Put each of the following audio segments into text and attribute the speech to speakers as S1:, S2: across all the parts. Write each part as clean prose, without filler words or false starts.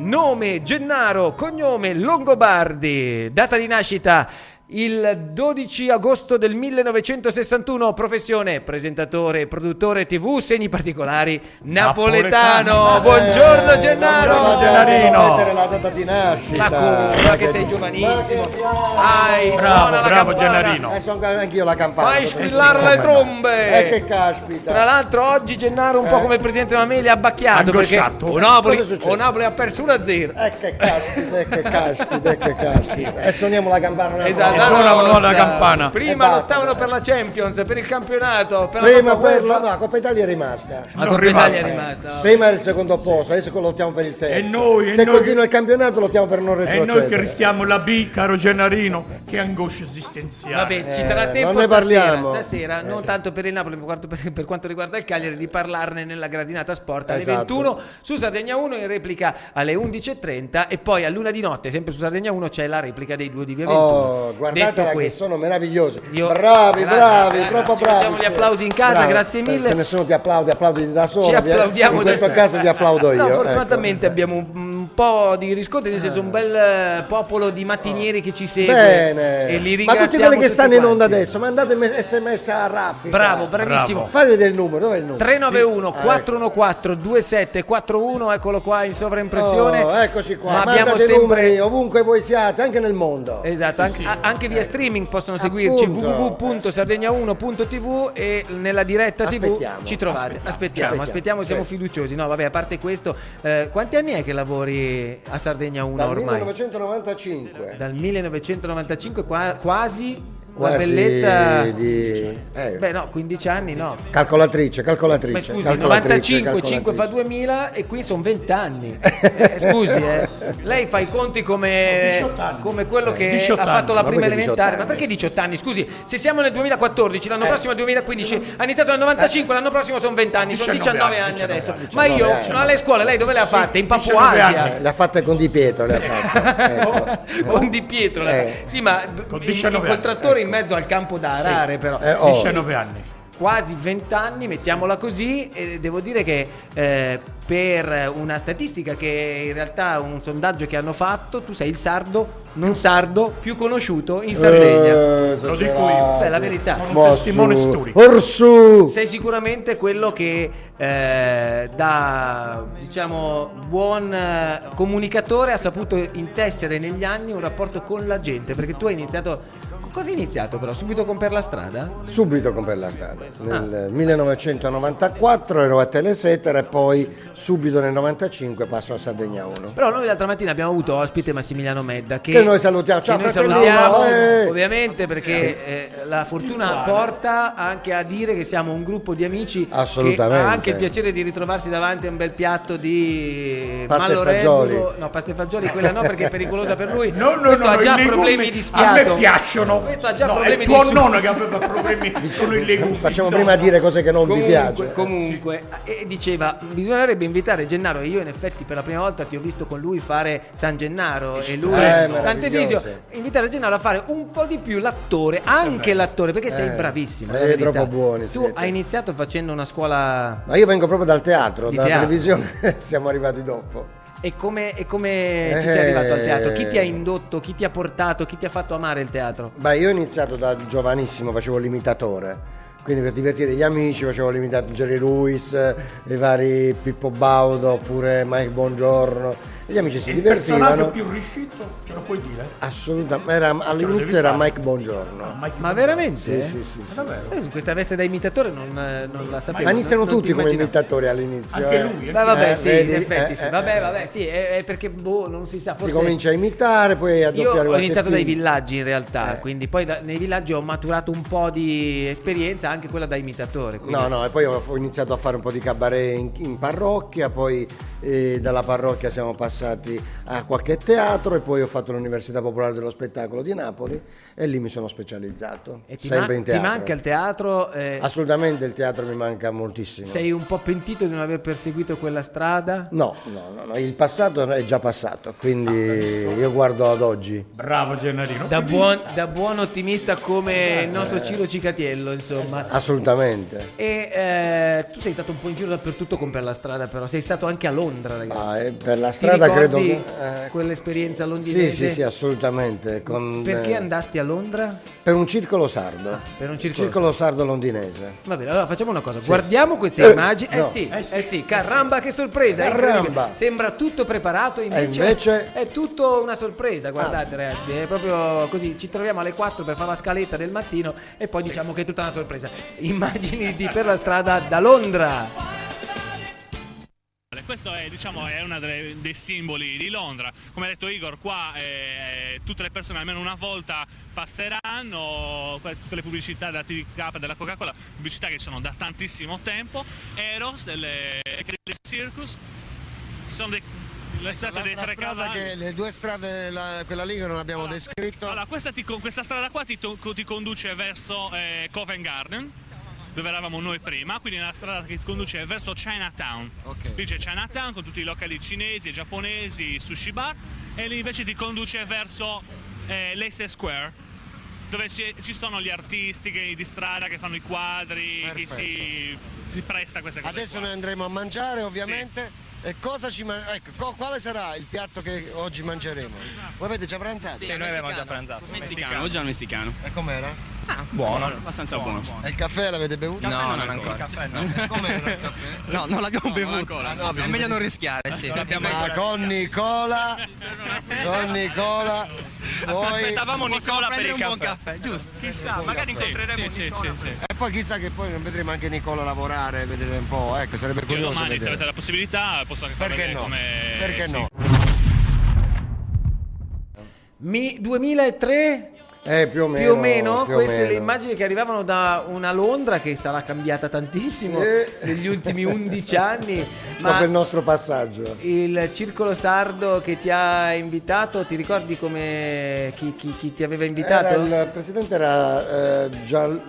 S1: nome Gennaro, cognome Longobardi, data di nascita il 12 agosto del 1961, professione presentatore e produttore TV, segni particolari napoletano. Buongiorno Gennaro.
S2: Buongiorno Gennarino. Mettere la data di nascita.
S1: Ma come che sei giovanissimo.
S2: Bravo Gennarino.
S3: Sono anch'io la campana.
S1: Fai squillare le trombe.
S3: Che caspita.
S1: Tra l'altro oggi Gennaro un po' come il presidente Mameli è abbacchiato perché o Napoli ha perso 1-0.
S3: Che caspita. E suoniamo la campana.
S1: Esatto.
S2: Suonavano la campana.
S1: Prima lo stavano per la Champions, per il campionato.
S3: Prima per la Coppa Italia è rimasta.
S1: La Coppa Italia è rimasta.
S3: Prima era il secondo posto, adesso lottiamo per il terzo.
S2: E noi,
S3: se continua il campionato lottiamo per non retrocedere.
S2: E noi che rischiamo la B, caro Gennarino, che angoscia esistenziale.
S1: Vabbè, ci sarà tempo
S3: non ne parliamo.
S1: stasera non tanto per il Napoli, per quanto riguarda il Cagliari, di parlarne nella gradinata sport alle 21 su Sardegna 1, in replica alle 11:30 e poi a luna di notte, sempre su Sardegna 1, c'è la replica dei due di Via 21.
S3: Guardatela che sono meravigliosi. Bravi, troppo bravi.
S1: Facciamo gli applausi in casa, grazie mille.
S3: Se nessuno ti applaude, applaudi da solo.
S1: Ci applaudiamo
S3: in questo caso ti applaudo io.
S1: No, fortunatamente abbiamo un po' di riscontri, nel senso un bel popolo di mattinieri che ci segue.
S3: Bene.
S1: E li
S3: ma tutti quelli che stanno in onda adesso, mandate SMS a Raffi.
S1: Bravissimo.
S3: Fate vedere il numero, dov'è il numero?
S1: 391 414 2741, eccolo qua in sovraimpressione.
S3: Eccoci qua.
S1: Ma
S3: mandate
S1: abbiamo sempre
S3: numeri ovunque voi siate, anche nel mondo.
S1: Esatto, anche via streaming possono seguirci www.sardegna1.tv e nella diretta TV ci trovate. Aspettiamo, siamo fiduciosi. No, vabbè, a parte questo, quanti anni è che lavori a Sardegna 1 ormai?
S3: 1995.
S1: Dal 1995 quasi la bellezza di beh no, 15 anni no.
S3: Calcolatrice.
S1: Ma scusi, 95, 5 fa 2000 e qui sono 20 anni. Scusi, lei fa i conti come quello che ha fatto la prima elementare. Ma perché 18 anni? Scusi, se siamo nel 2014, l'anno prossimo è il 2015, ha iniziato nel 95, l'anno prossimo sono 20 anni, sono 19 anni adesso. Ma io, alle scuole, lei dove le ha fatte? In Papua Asia?
S3: Le ha fatte con Di Pietro,
S1: Con Di Pietro. Sì, ma col trattore in mezzo al campo da arare, però.
S2: 19 anni.
S1: Quasi 20 anni, mettiamola così, e devo dire che per una statistica che in realtà è un sondaggio che hanno fatto, tu sei il sardo non sardo più conosciuto in Sardegna.
S2: Lo dico io.
S1: Beh, la verità.
S2: Sono un testimone storico.
S3: Orsu!
S1: Sei sicuramente quello che da diciamo buon comunicatore ha saputo intessere negli anni un rapporto con la gente, perché tu hai iniziato. Cosa hai iniziato però? Subito con Per la Strada?
S3: Subito con Per la Strada. Nel 1994 ero a Telesetera e poi subito nel 95 passo a Sardegna 1.
S1: Però noi l'altra mattina abbiamo avuto ospite Massimiliano Medda che
S3: noi salutiamo. Ciao,
S1: noi salutiamo ovviamente perché la fortuna porta anche a dire che siamo un gruppo di amici che ha anche il piacere di ritrovarsi davanti a un bel piatto di
S3: pasta e fagioli.
S1: No, pasta e fagioli, quella no perché è pericolosa per lui.
S2: Questo
S1: ha già problemi di sfiato.
S2: A me piacciono.
S1: Questo ha già problemi
S2: di tuo nonno che aveva problemi con i legumi.
S3: Facciamo prima dire cose che non ti piacciono.
S1: Comunque, e diceva bisognerebbe invitare Gennaro, e io in effetti per la prima volta ti ho visto con lui fare San Gennaro e lui Sant'Evisio, invitare Gennaro a fare un po' di più l'attore, anche l'attore, perché sei bravissimo.
S3: Troppo buoni.
S1: Tu hai iniziato facendo una scuola.
S3: Ma io vengo proprio dal teatro, dalla televisione siamo arrivati dopo.
S1: E come ci sei arrivato al teatro? Chi ti ha indotto, chi ti ha portato, chi ti ha fatto amare il teatro?
S3: Beh, io ho iniziato da giovanissimo, facevo l'imitatore. Quindi per divertire gli amici facevo l'imitato Jerry Lewis, i vari Pippo Baudo oppure Mike Bongiorno. Gli amici si divertivano.
S2: Il personaggio più riuscito, ce lo puoi dire?
S3: Assolutamente, all'inizio era Mike Bongiorno.
S1: Ma veramente?
S3: Sì.
S1: Questa veste da imitatore non la sapevo.
S3: Ma iniziano tutti come imitatori all'inizio.
S2: Anche lui.
S1: Vabbè, sì, in effetti sì. Vabbè, sì, è perché non si sa. Forse
S3: si comincia a imitare, poi a doppiare.
S1: Io ho iniziato dai villaggi in realtà, quindi poi nei villaggi ho maturato un po' di esperienza, anche quella da imitatore. Quindi.
S3: No, e poi ho iniziato a fare un po' di cabaret in parrocchia, poi dalla parrocchia siamo passati a qualche teatro e poi ho fatto l'Università Popolare dello Spettacolo di Napoli e lì mi sono specializzato.
S1: E
S3: sempre in teatro.
S1: Ti manca il teatro?
S3: Assolutamente il teatro mi manca moltissimo.
S1: Sei un po' pentito di non aver perseguito quella strada?
S3: No, il passato è già passato, quindi io guardo ad oggi.
S2: Bravo Gennarino.
S1: Da buon ottimista come il nostro Ciro Cicatiello, insomma.
S3: Assolutamente.
S1: E tu sei stato un po' in giro dappertutto con Per la Strada, però sei stato anche a Londra, ragazzi.
S3: Per la Strada credo
S1: quell'esperienza londinese?
S3: Sì, assolutamente.
S1: Perché andasti a Londra?
S3: Per un circolo sardo.
S1: Per un
S3: circolo sardo londinese.
S1: Va bene, allora facciamo una cosa. Guardiamo queste immagini. Sì, caramba, che sorpresa!
S3: Caramba.
S1: Sembra tutto preparato, invece è tutto una sorpresa. Guardate, ragazzi, è proprio così. Ci troviamo alle 4 per fare la scaletta del mattino e poi diciamo che è tutta una sorpresa. Immagini di Per la strada da Londra.
S4: Questo è, diciamo, è uno dei simboli di Londra. Come ha detto Igor, qua tutte le persone almeno una volta passeranno, tutte le pubblicità della TVK, della Coca-Cola, pubblicità che sono da tantissimo tempo, Eros, del Circus, sono le strade dei tre cavalli.
S5: Le due strade, quella lì che non abbiamo descritto.
S4: Allora, questa strada qua ti conduce verso Covent Garden, dove eravamo noi prima, quindi è una strada che conduce verso Chinatown. Lì c'è Chinatown con tutti i locali cinesi e giapponesi, sushi bar, e lì invece ti conduce verso Leicester Square, dove ci sono gli artisti di strada che fanno i quadri, che si presta a queste cose.
S5: Adesso
S4: qua.
S5: noi andremo a mangiare, ovviamente. Sì. E quale sarà il piatto che oggi mangeremo? Voi avete già pranzato?
S6: Sì, noi avevamo già pranzato. Messicano, oggi è il messicano.
S5: E com'era?
S6: Buono, abbastanza buono.
S5: E il caffè l'avete bevuto?
S6: No, non ancora.
S5: Caffè no. Com'era il caffè?
S6: No, non l'abbiamo bevuto.
S5: È
S6: meglio non rischiare, sì.
S5: Con Nicola. Poi
S6: aspettavamo Nicola per il caffè. Giusto.
S4: Chissà, magari incontreremo Nicola.
S5: E poi chissà che poi non vedremo anche Nicola lavorare, vedere un po', ecco, sarebbe curioso
S4: domani,
S5: vedere.
S4: se avete la possibilità, posso anche far vedere come...
S5: Perché no?
S1: 2003?
S3: Più o meno.
S1: Queste le immagini che arrivavano da una Londra che sarà cambiata tantissimo negli ultimi 11 anni.
S3: Dopo il nostro passaggio.
S1: Il circolo sardo che ti ha invitato, ti ricordi come chi ti aveva invitato?
S3: Il presidente era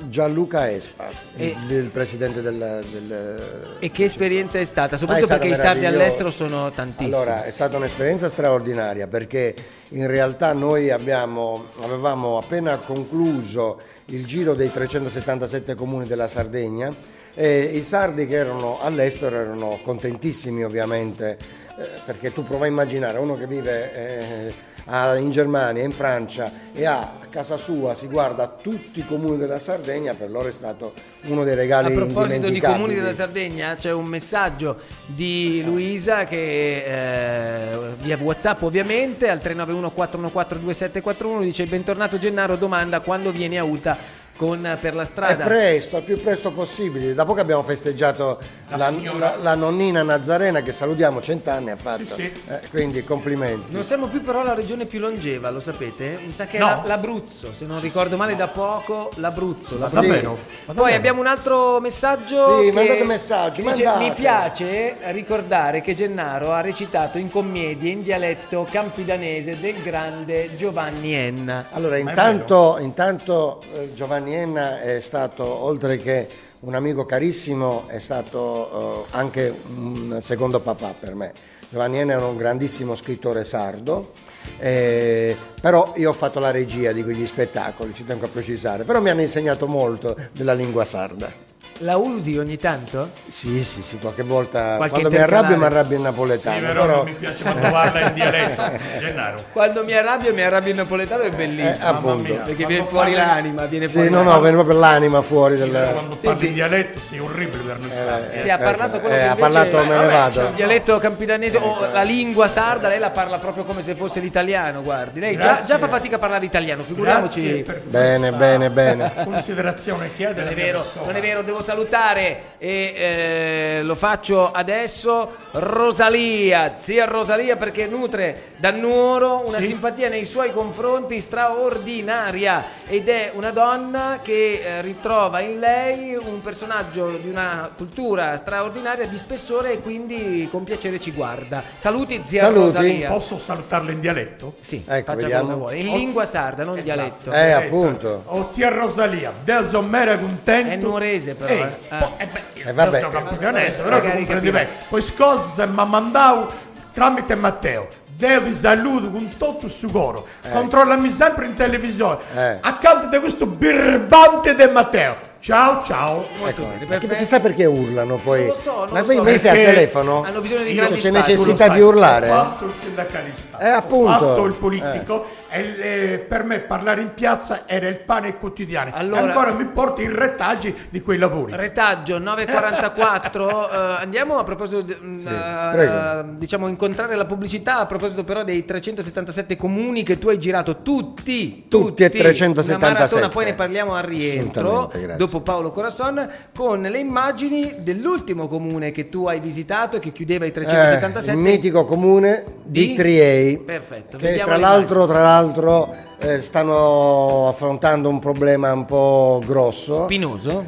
S3: Gianluca Espa, il presidente del...
S1: E che esperienza è stata? Soprattutto perché i sardi all'estero sono tantissimi.
S3: Allora, è stata un'esperienza straordinaria perché in realtà noi avevamo appena concluso il giro dei 377 comuni della Sardegna e i sardi che erano all'estero erano contentissimi ovviamente perché tu prova a immaginare uno che vive in Germania, in Francia e a casa sua si guarda tutti i comuni della Sardegna, per loro è stato uno dei regali indimenticabili.
S1: A proposito di comuni della Sardegna c'è un messaggio di Luisa che via WhatsApp ovviamente al 391 414 2741 dice: bentornato Gennaro, domanda quando vieni a Uta per la strada?
S3: Presto, al più presto possibile. Da poco abbiamo festeggiato la nonnina Nazarena che salutiamo, 100 anni ha fatto. Sì. Quindi complimenti.
S1: Non siamo più però la regione più longeva, lo sapete? Mi sa che è l'Abruzzo, se non ricordo male da poco l'Abruzzo. Poi abbiamo un altro messaggio.
S3: Sì, mandate messaggi.
S1: Dice, mi piace ricordare che Gennaro ha recitato in commedie in dialetto campidanese del grande Giovanni Enna.
S3: Allora, intanto Giovanni Enna è stato, oltre che un amico carissimo, è stato anche un secondo papà per me. Giovanni Enna è un grandissimo scrittore sardo, però io ho fatto la regia di quegli spettacoli, ci tengo a precisare, però mi hanno insegnato molto della lingua sarda.
S1: La usi ogni tanto?
S3: Sì, qualche volta. Quando mi arrabbio in napoletano.
S2: Sì, però non mi piace parlarla in dialetto, Gennaro.
S1: Quando mi arrabbio in napoletano è bellissimo.
S3: Appunto.
S1: Perché viene fuori l'anima, viene
S3: viene proprio l'anima fuori
S2: Quando parli in dialetto sei orribile per noi sardi.
S1: Ha parlato quello che
S3: ha parlato me ne vado.
S1: Il dialetto campidanese o la lingua sarda, lei la parla proprio come se fosse l'italiano, guardi. Lei già fa fatica a parlare italiano, figuriamoci.
S3: Bene.
S2: Considerazione che ha della persona.
S1: Non è vero, devo salutare e lo faccio adesso Rosalia, zia Rosalia, perché nutre da Nuoro una simpatia nei suoi confronti straordinaria ed è una donna che ritrova in lei un personaggio di una cultura straordinaria, di spessore, e quindi con piacere ci guarda. Saluti zia Rosalia.
S2: Posso salutarla in dialetto?
S1: Sì, faccia come vuole, in lingua sarda, non dialetto.
S3: Appunto.
S2: Zia Rosalia, adesso mera contento.
S1: È nuorese però.
S3: Vabbè.
S2: Sono campidanese, però che comprendi bene. Poi scosse mi ha mandato tramite Matteo. Devi saluto con tutto il suo controllami sempre in televisione accanto di questo birbante di Matteo. Ciao ciao.
S1: Molto bene,
S3: Perché chissà perché urlano poi.
S1: Non lo so,
S3: Ma poi invece al telefono
S1: hanno bisogno di
S2: Io-
S1: grandi
S3: c'è
S1: spazi.
S3: necessità
S2: Tu lo
S3: di
S2: sai,
S3: urlare.
S2: Ho fatto il sindacalista,
S3: appunto.
S2: ho fatto il politico e per me parlare in piazza era il pane quotidiano.
S1: Allora-
S2: e ancora mi porti i retaggi di quei lavori.
S1: Retaggio 9:44. Andiamo a proposito
S3: prego.
S1: diciamo incontrare la pubblicità a proposito però dei 377 comuni che tu hai girato tutti
S3: e 377.
S1: una maratona, poi ne parliamo al rientro
S3: Assolutamente, grazie.
S1: dopo Paolo Corazon con le immagini dell'ultimo comune che tu hai visitato e che chiudeva i 377
S3: il mitico comune di Triei.
S1: Perfetto,
S3: Che
S1: vediamo
S3: tra
S1: le
S3: l'altro stanno affrontando un problema un po' grosso.
S1: Spinoso?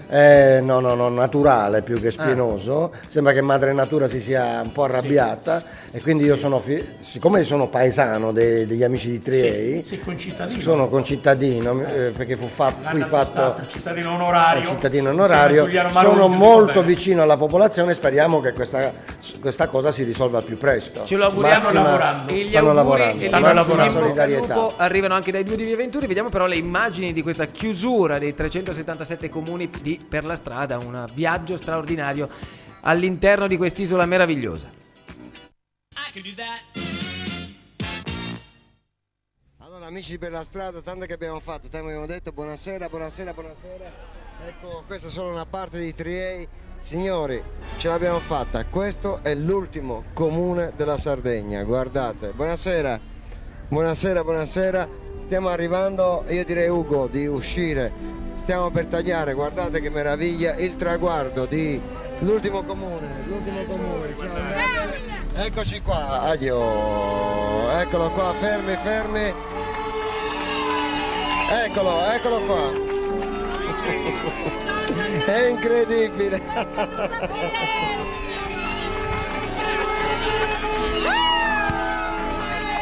S3: No, naturale più che spinoso. Sembra che Madre Natura si sia un po' arrabbiata e quindi io siccome sono paesano degli amici di Triei,
S2: Sei concittadino.
S3: sono concittadino perché fui fatto
S2: cittadino onorario.
S3: cittadino onorario,
S2: Insieme a Giuliano
S3: sono
S2: Maroni,
S3: molto
S2: bene.
S3: vicino alla popolazione e speriamo che questa cosa si risolva al più presto.
S1: Ce lo auguriamo.
S2: Stanno lavorando.
S1: E gli
S3: Stanno
S1: auguri
S3: lavorando.
S1: e
S2: Stanno
S1: massima
S2: lavorando.
S3: Solidarietà.
S1: bocca al lupo arrivano anche dai due di Via Venturi. Vediamo però le immagini di questa chiusura dei 377 comuni per la strada, un viaggio straordinario all'interno di quest'isola meravigliosa.
S5: Allora amici per la strada, tanto che abbiamo fatto, tanto che abbiamo detto buonasera. Ecco, questa è solo una parte di Triei. Signori, ce l'abbiamo fatta, questo è l'ultimo comune della Sardegna, guardate. Buonasera, stiamo arrivando, io direi Ugo di uscire, stiamo per tagliare, guardate che meraviglia, il traguardo di l'ultimo comune. Ciao, eccoci qua, eccolo qua, fermi, eccolo qua. È incredibile.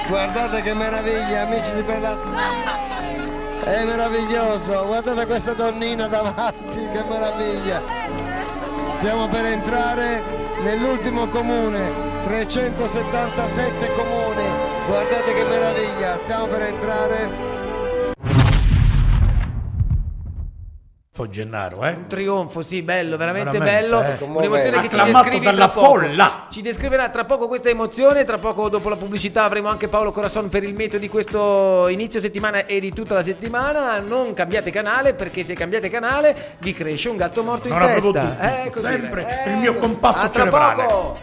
S5: Guardate che meraviglia, amici di Bella. È meraviglioso, guardate questa donnina davanti, che meraviglia. Stiamo per entrare nell'ultimo comune, 377 comuni. Guardate che meraviglia, stiamo per entrare.
S2: Gennaro,
S1: Un trionfo, sì, bello, veramente
S2: Veramente,
S1: bello. Un'emozione che ci
S2: acclamato
S1: descrivi
S2: dalla
S1: tra poco.
S2: folla.
S1: Ci descriverà tra poco questa emozione. Tra poco, dopo la pubblicità, avremo anche Paolo Corazon per il meteo di questo inizio settimana e di tutta la settimana. Non cambiate canale, perché se cambiate canale vi cresce un gatto morto in
S2: Non avevo
S1: testa.
S2: dubbi.
S1: Così,
S2: Sempre il mio compasso
S1: A tra
S2: cerebrale.
S1: poco.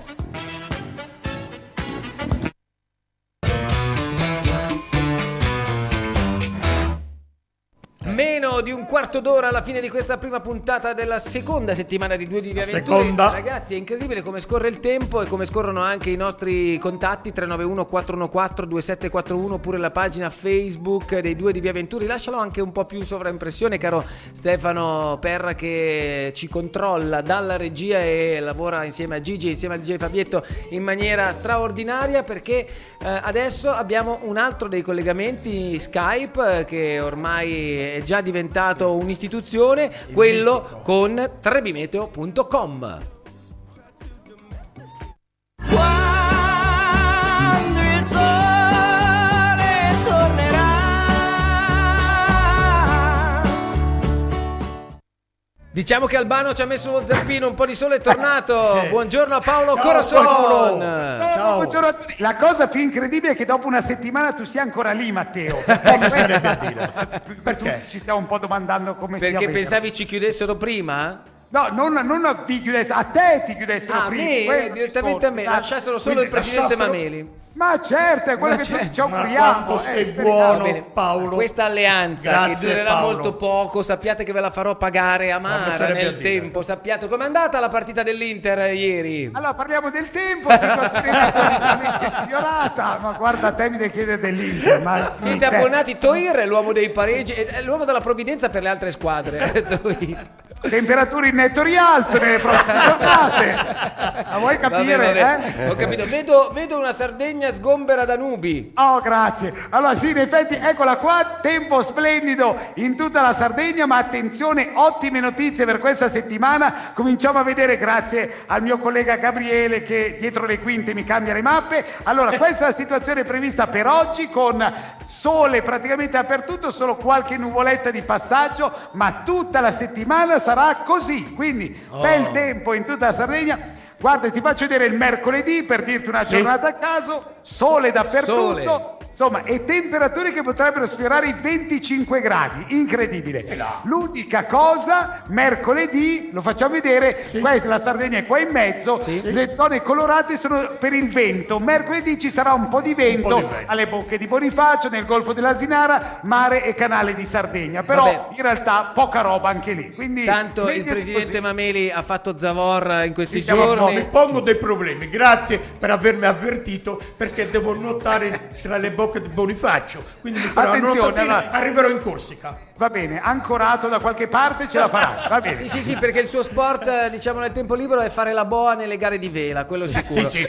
S1: Meno di un quarto d'ora alla fine di questa prima puntata della seconda settimana di Due di Via Venturi.
S2: Seconda.
S1: Ragazzi, è incredibile come scorre il tempo e come scorrono anche i nostri contatti 391 414 2741 oppure la pagina Facebook dei Due di Via Venturi. Lascialo anche un po' più in sovraimpressione, caro Stefano Perra, che ci controlla dalla regia e lavora insieme a Gigi, insieme a DJ Fabietto in maniera straordinaria, perché adesso abbiamo un altro dei collegamenti Skype che ormai è già diventato un'istituzione, quello con trebimeteo.com.
S7: Quando il sole tornerà.
S1: Diciamo che Albano ci ha messo lo zampino, un po' di sole è tornato. Buongiorno a Paolo Corazon.
S8: Buongiorno a tutti. La cosa più incredibile è che dopo una settimana tu sia ancora lì, Matteo.
S2: Come sarebbe a dire?
S8: Perché? Ci stiamo un po' domandando come sia
S1: Perché
S8: vero.
S1: pensavi ci chiudessero prima?
S8: No, non a vi chiudessero, a te ti chiudessero
S1: Ah, a
S8: prima.
S1: me,
S8: quello il
S1: direttamente a me,
S8: discorso.
S1: lasciassero solo
S8: Quindi
S1: il presidente
S8: lasciassero-
S1: Mameli.
S8: Ma certo, è quello
S1: Ma
S8: che
S1: certo.
S8: ci
S2: Ma
S8: auguriamo.
S2: quanto sei
S8: speriamo.
S2: buono,
S1: Bene.
S2: Paolo.
S1: Questa alleanza
S2: Grazie,
S1: che durerà
S2: Paolo.
S1: molto poco, sappiate che ve la farò pagare amara
S2: sarebbe a
S1: nel
S2: dire.
S1: tempo. Sappiate com'è andata la partita dell'Inter ieri?
S8: Allora parliamo del tempo, situazione leggermente migliorata, ma guarda, te mi devi chiedere dell'Inter. Ma
S1: Siete abbonati Toir, l'uomo dei pareggi, è l'uomo della provvidenza per le altre squadre.
S8: Temperature in netto rialzo nelle prossime giornate. Ma vuoi capire?
S1: Vabbè. Ho capito. Vedo una Sardegna sgombera da nubi.
S8: Oh, grazie. Allora sì, in effetti, eccola qua, tempo splendido in tutta la Sardegna, ma attenzione, ottime notizie per questa settimana. Cominciamo a vedere, grazie al mio collega Gabriele che dietro le quinte mi cambia le mappe. Allora, questa è la situazione prevista per oggi, con sole praticamente dappertutto, solo qualche nuvoletta di passaggio, ma tutta la settimana sarà sarà così, quindi bel tempo in tutta la Sardegna. Guarda, ti faccio vedere il mercoledì per dirti una giornata a caso, sole dappertutto. Insomma, e temperature che potrebbero sfiorare i 25 gradi, incredibile. L'unica cosa, mercoledì, lo facciamo vedere, questa la Sardegna è qua in mezzo, le zone colorate sono per il vento. Mercoledì ci sarà un po' di vento alle bocche di Bonifacio, nel Golfo dell'Asinara, mare e canale di Sardegna, però in realtà poca roba anche lì. Quindi,
S1: tanto il presidente Mameli ha fatto Zavor in questi giorni.
S2: Mi pongo dei problemi, grazie per avermi avvertito, perché devo nuotare tra le bocche di Bonifacio, quindi mi farò arriverò in Corsica.
S8: Va bene, ancorato da qualche parte ce la farai, va bene.
S1: Sì, perché il suo sport, diciamo, nel tempo libero è fare la boa nelle gare di vela, quello sicuro. Senti,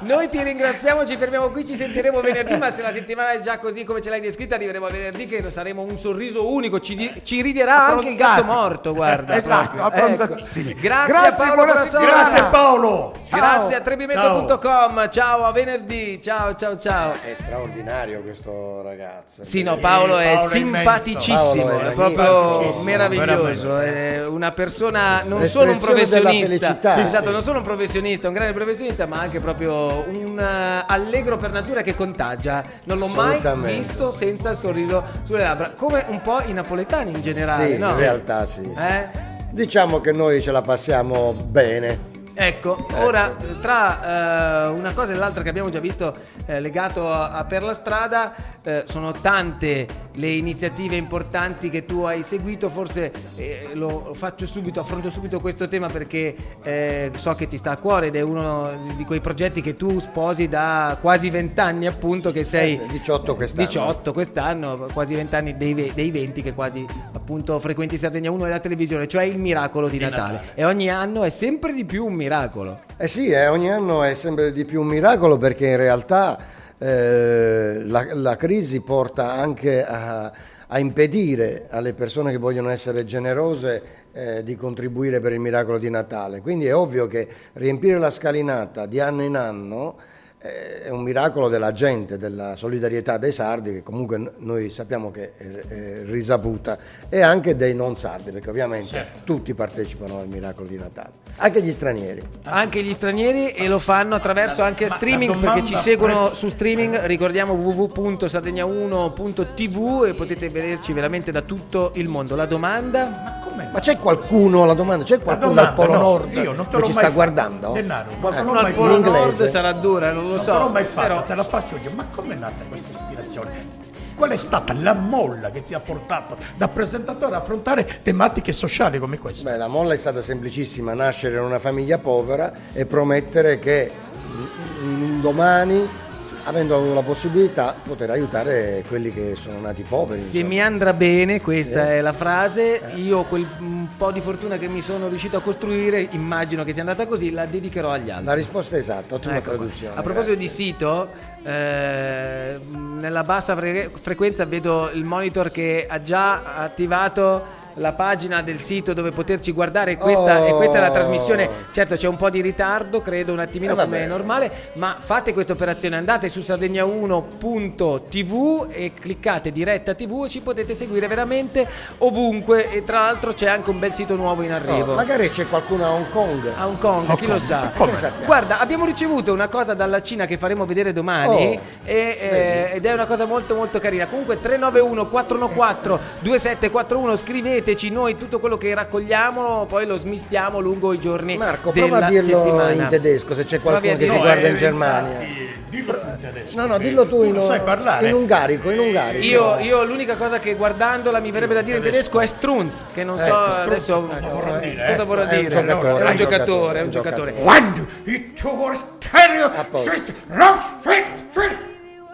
S1: noi ti ringraziamo, ci fermiamo qui, ci sentiremo venerdì, ma se la settimana è già così come ce l'hai descritta, arriveremo a venerdì che saremo un sorriso unico, ci riderà anche il gatto morto, guarda.
S8: Esatto, abbronzatissimi.
S1: Grazie Paolo Brasola.
S2: Grazie Paolo.
S1: Grazie a trebimento.com. Ciao, a venerdì. Ciao.
S3: È straordinario questo ragazzo.
S1: Sì, no, Paolo è simpaticissimo, è proprio meraviglioso, è una persona, non solo un professionista, esatto, non solo un professionista, un grande professionista, ma anche proprio un allegro per natura che contagia. Non l'ho mai visto senza il sorriso sulle labbra, come un po' i napoletani in generale.
S3: Sì, no? In realtà sì. Diciamo che noi ce la passiamo bene.
S1: Ecco, ora tra una cosa e l'altra che abbiamo già visto legato a Per la Strada, sono tante le iniziative importanti che tu hai seguito. Forse lo faccio subito, affronto subito questo tema perché so che ti sta a cuore ed è uno di quei progetti che tu sposi da quasi 20 anni, appunto, che sei 18 quest'anno, quasi 20 anni dei 20 che quasi appunto frequenti Sardegna 1 e la televisione, cioè il miracolo di Natale. E ogni anno è sempre di più un miracolo.
S3: Sì, ogni anno è sempre di più un miracolo, perché in realtà la crisi porta anche a impedire alle persone che vogliono essere generose di contribuire per il miracolo di Natale. Quindi è ovvio che riempire la scalinata di anno in anno è un miracolo della gente, della solidarietà dei sardi, che comunque noi sappiamo che è risaputa, e anche dei non sardi, perché ovviamente tutti partecipano al miracolo di Natale, anche gli stranieri. Anche gli stranieri,
S1: e lo fanno attraverso anche streaming, perché ci seguono su streaming, ricordiamo www.sardegna1.tv, e potete vederci veramente da tutto il mondo. La domanda?
S3: Ma c'è qualcuno, al Polo Nord che ci sta guardando?
S1: Qualcuno al Polo Nord sarà dura, non lo so.
S2: Non l'ho mai fatta, te la faccio io. Ma com'è nata questa ispirazione? Qual è stata la molla che ti ha portato da presentatore a affrontare tematiche sociali come queste?
S3: Beh, la molla è stata semplicissima: nascere in una famiglia povera e promettere che un domani, avendo avuto la possibilità, poter aiutare quelli che sono nati poveri.
S1: Se mi andrà bene, questa è la frase, io quel po' di fortuna che mi sono riuscito a costruire, immagino che sia andata così, la dedicherò agli altri.
S3: La risposta è esatta, ottima traduzione.
S1: A proposito di sito, nella bassa frequenza vedo il monitor che ha già attivato la pagina del sito dove poterci guardare, e questa è la trasmissione. Certo, c'è un po' di ritardo, credo, un attimino, come è normale, ma fate questa operazione, andate su sardegna1.tv e cliccate diretta TV e ci potete seguire veramente ovunque, e tra l'altro c'è anche un bel sito nuovo in arrivo.
S3: Magari c'è qualcuno a Hong Kong.
S1: A Hong Kong, chi lo sa. Guarda, abbiamo ricevuto una cosa dalla Cina che faremo vedere domani, ed è una cosa molto molto carina. Comunque 391 414 2741, scriveteci noi tutto quello che raccogliamo, poi lo smistiamo lungo i giorni.
S3: Marco, prova a dirlo
S1: settimana.
S3: in tedesco, se c'è qualcuno che ci guarda in Germania.
S2: Dillo in tedesco.
S3: No, dillo tu in ungarico.
S1: Io l'unica cosa che guardandola mi verrebbe da dire in tedesco è Strunz, che non so adesso cosa vorrà dire. È un giocatore.
S2: Quando it was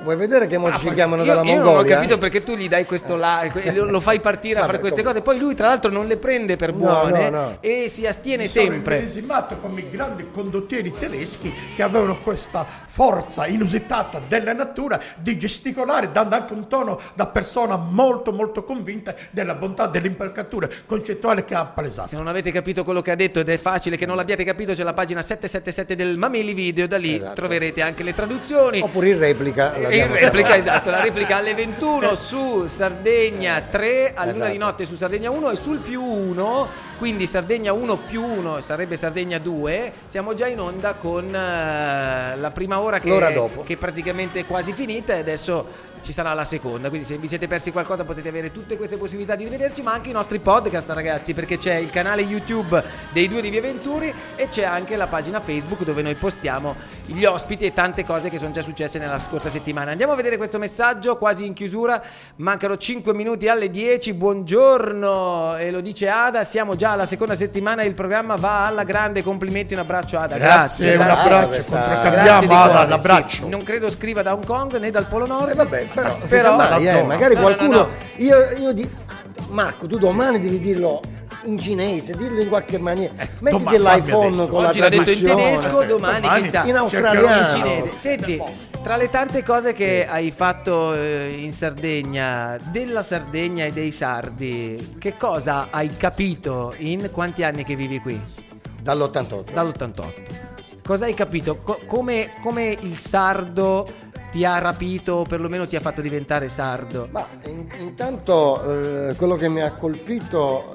S3: Vuoi vedere che ci chiamano dalla
S1: Mongolia?
S3: Mongolia?
S1: Io non ho capito perché tu gli dai questo lo fai partire a fare queste cose, poi lui tra l'altro non le prende per buone e si astiene sempre.
S2: Sono immedesimato come i grandi condottieri tedeschi che avevano questa forza inusitata della natura di gesticolare, dando anche un tono da persona molto molto convinta della bontà dell'impercatura concettuale che ha palesato.
S1: Se non avete capito quello che ha detto, ed è facile che non l'abbiate capito, c'è la pagina 777 del Mameli Video, da lì troverete anche le traduzioni.
S3: Oppure in replica
S1: la replica alle 21 su Sardegna 3, all'1 di notte su Sardegna 1 e sul +1, quindi Sardegna 1 +1 sarebbe Sardegna 2. Siamo già in onda con la prima ora che praticamente è quasi finita, e adesso ci sarà la seconda, quindi se vi siete persi qualcosa potete avere tutte queste possibilità di rivederci, ma anche i nostri podcast, ragazzi, perché c'è il canale YouTube dei due di Via Venturi e c'è anche la pagina Facebook dove noi postiamo gli ospiti e tante cose che sono già successe nella scorsa settimana. Andiamo a vedere questo messaggio quasi in chiusura, mancano 5 minuti alle 10. Buongiorno, e lo dice Ada, siamo già alla seconda settimana, il programma va alla grande, complimenti, un abbraccio Ada.
S2: Grazie. Un abbraccio, controcambiamo Ada, l'abbraccio.
S1: Sì, non credo scriva da Hong Kong né dal Polo Nord.
S3: Vabbè, però magari qualcuno io Marco, tu domani devi dirlo in cinese, dirlo in qualche maniera, mettiti l'iPhone con
S1: oggi
S3: la
S1: l'ha detto in
S3: traduzione,
S1: tedesco, domani chissà
S3: in australiano,
S1: in cinese. Senti, tra le tante cose che hai fatto in Sardegna, della Sardegna e dei sardi, che cosa hai capito in quanti anni che vivi qui?
S3: Dall'88.
S1: Cosa hai capito? Come il sardo ti ha rapito, o perlomeno ti ha fatto diventare sardo?
S3: Ma intanto quello che mi ha colpito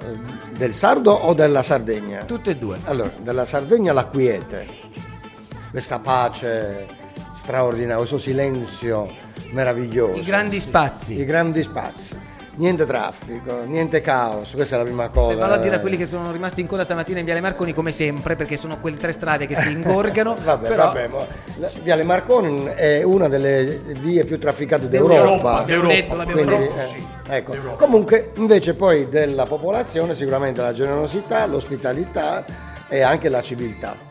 S3: del sardo o della Sardegna?
S1: Tutte e due.
S3: Allora, della Sardegna la quiete, questa pace straordinaria, questo silenzio meraviglioso.
S1: I grandi spazi.
S3: Niente traffico, niente caos, questa è la prima cosa.
S1: Vado a dire a quelli che sono rimasti in coda stamattina in Viale Marconi, come sempre, perché sono quelle 3 strade che si ingorgano.
S3: Vabbè, Viale Marconi è una delle vie più trafficate d'Europa.
S1: L'abbiamo detto.
S3: Ecco. Comunque, invece poi della popolazione sicuramente la generosità, l'ospitalità e anche la civiltà.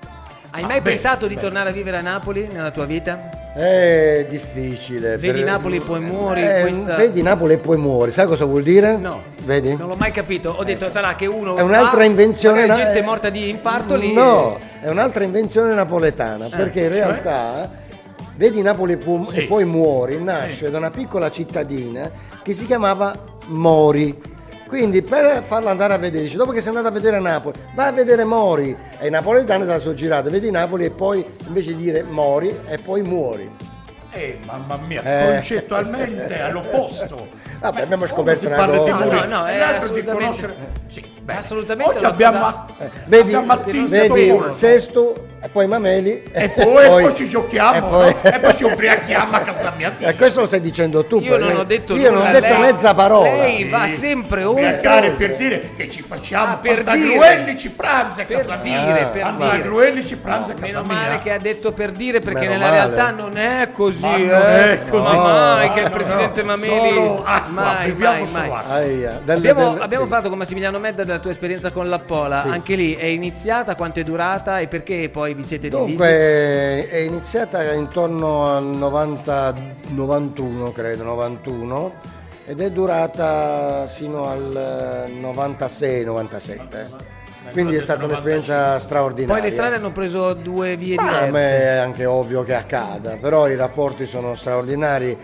S1: Hai mai pensato di tornare a vivere a Napoli nella tua vita?
S3: È difficile.
S1: Vedi Napoli e poi muori.
S3: Vedi Napoli e poi muori. Sai cosa vuol dire?
S1: No.
S3: Vedi?
S1: Non l'ho mai capito. Ho detto sarà che uno
S3: è un'altra invenzione.
S1: Gente morta di infarto lì.
S3: No, è un'altra invenzione napoletana. Perché in realtà vedi Napoli e poi muori nasce da una piccola cittadina che si chiamava Mori. Quindi per farla andare a vedere, dice, dopo che sei andato a vedere Napoli, vai a vedere Mori. E i napoletani se la sono girata, vedi Napoli e poi invece di dire Mori e poi muori.
S2: Mamma mia, concettualmente all'opposto.
S3: Vabbè, abbiamo scoperto una cosa.
S1: No, è assolutamente. Assolutamente.
S2: Oggi abbiamo
S3: vedi Sesto e poi Mameli
S2: e poi ci giochiamo e poi ci ubriachiamo a casa mia.
S3: E questo lo stai dicendo tu.
S1: Io non ho detto
S3: mezza parola.
S1: Lei va sempre oltre
S2: per dire che ci facciamo Pantagruelli ci pranza a casa mia. Pantagruelli ci pranza a casa mia.
S1: Meno male che ha detto per dire, perché nella realtà non è così.
S2: Mai
S1: che il presidente Mameli mai. Abbiamo parlato con Massimiliano Medda della tua esperienza con l'Appola. Anche lì è iniziata, quanto è durata e perché poi vi siete divisi?
S3: Dunque è iniziata intorno al 91 ed è durata sino al 96-97. Quindi è stata un'esperienza straordinaria.
S1: Poi le strade hanno preso 2 vie diverse.
S3: A me è anche ovvio che accada, però i rapporti sono straordinari,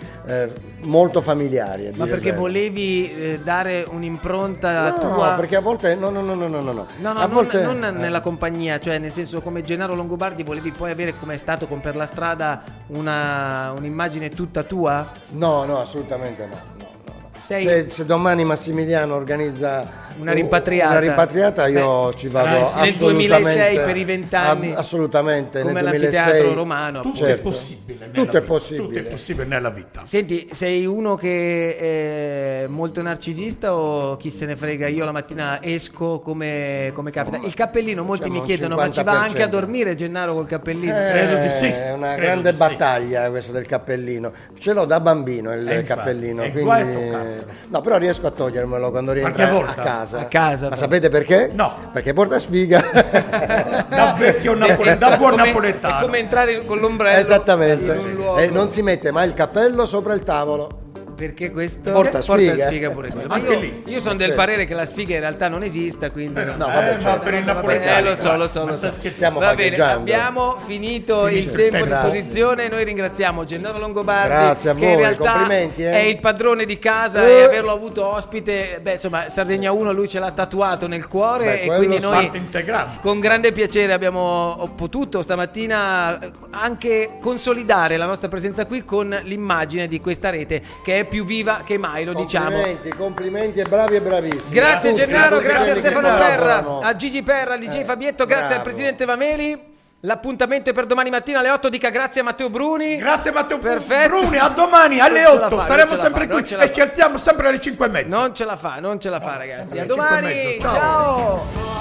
S3: molto familiari.
S1: Ma perché volevi dare un'impronta tua?
S3: No, perché a volte no.
S1: Non nella compagnia, cioè nel senso, come Gennaro Longobardi volevi poi avere, come è stato con Per la strada, un'immagine tutta tua?
S3: No, assolutamente no. Se domani Massimiliano organizza
S1: una rimpatriata,
S3: io ci vado
S1: nel 2006 per i 20 anni,
S3: assolutamente
S1: come
S3: nel 2006,
S1: l'anfiteatro romano.
S2: Tutto è possibile. Tutto è possibile nella vita.
S1: Senti, sei uno che è molto narcisista o chi se ne frega? Io la mattina esco come capita. Il cappellino, molti mi chiedono, ma ci va anche a dormire Gennaro col cappellino?
S2: Credo di sì.
S3: È una grande battaglia questa del cappellino. Ce l'ho da bambino il cappellino, quindi no, però riesco a togliermelo quando rientro a casa. Ma sapete perché?
S2: No.
S3: Perché porta sfiga.
S2: Da vecchio da buon napoletano.
S1: È come entrare con l'ombrello.
S3: Esattamente. E non si mette mai il cappello sopra il tavolo.
S1: Perché questo
S3: porta sfiga
S1: pure quello. Ma
S2: Anche lì.
S1: io sono del parere che la sfiga in realtà non esista, quindi
S3: No, vabbè,
S2: ma per il napoletano.
S1: lo so.
S3: Stiamo
S1: Va bene,
S3: pagheggiando.
S1: abbiamo finito il tempo a
S3: Grazie.
S1: disposizione. Noi ringraziamo Gennaro Longobardi,
S3: Grazie a
S1: che in
S3: voi,
S1: realtà
S3: complimenti,
S1: è il padrone di casa e averlo avuto ospite, insomma, Sardegna 1 lui ce l'ha tatuato nel cuore, e quindi noi
S2: parte integrante.
S1: con grande piacere abbiamo potuto stamattina anche consolidare la nostra presenza qui con l'immagine di questa rete che è più viva che mai, lo diciamo.
S3: Complimenti e bravi e bravissimi.
S1: Grazie
S3: A tutti,
S1: Gennaro,
S3: tutti
S1: grazie a
S3: quelli che
S1: Stefano Perra,
S3: collaborano.
S1: a Gigi Perra, al DJ Fabietto, grazie
S3: bravo.
S1: al presidente Vameli. L'appuntamento è per domani mattina alle 8. Dica grazie a Matteo Bruni.
S2: Grazie Matteo
S1: Perfetto.
S2: Bruni, a domani alle
S1: Non ce la
S2: 8.
S1: fa,
S2: Saremo
S1: non ce la
S2: sempre
S1: fa, non
S2: qui
S1: ce la
S2: e
S1: fa.
S2: ci alziamo sempre alle 5:30.
S1: Non ce la fa ragazzi. A
S2: Sempre alle
S1: domani.
S2: 5:30.
S1: Ciao.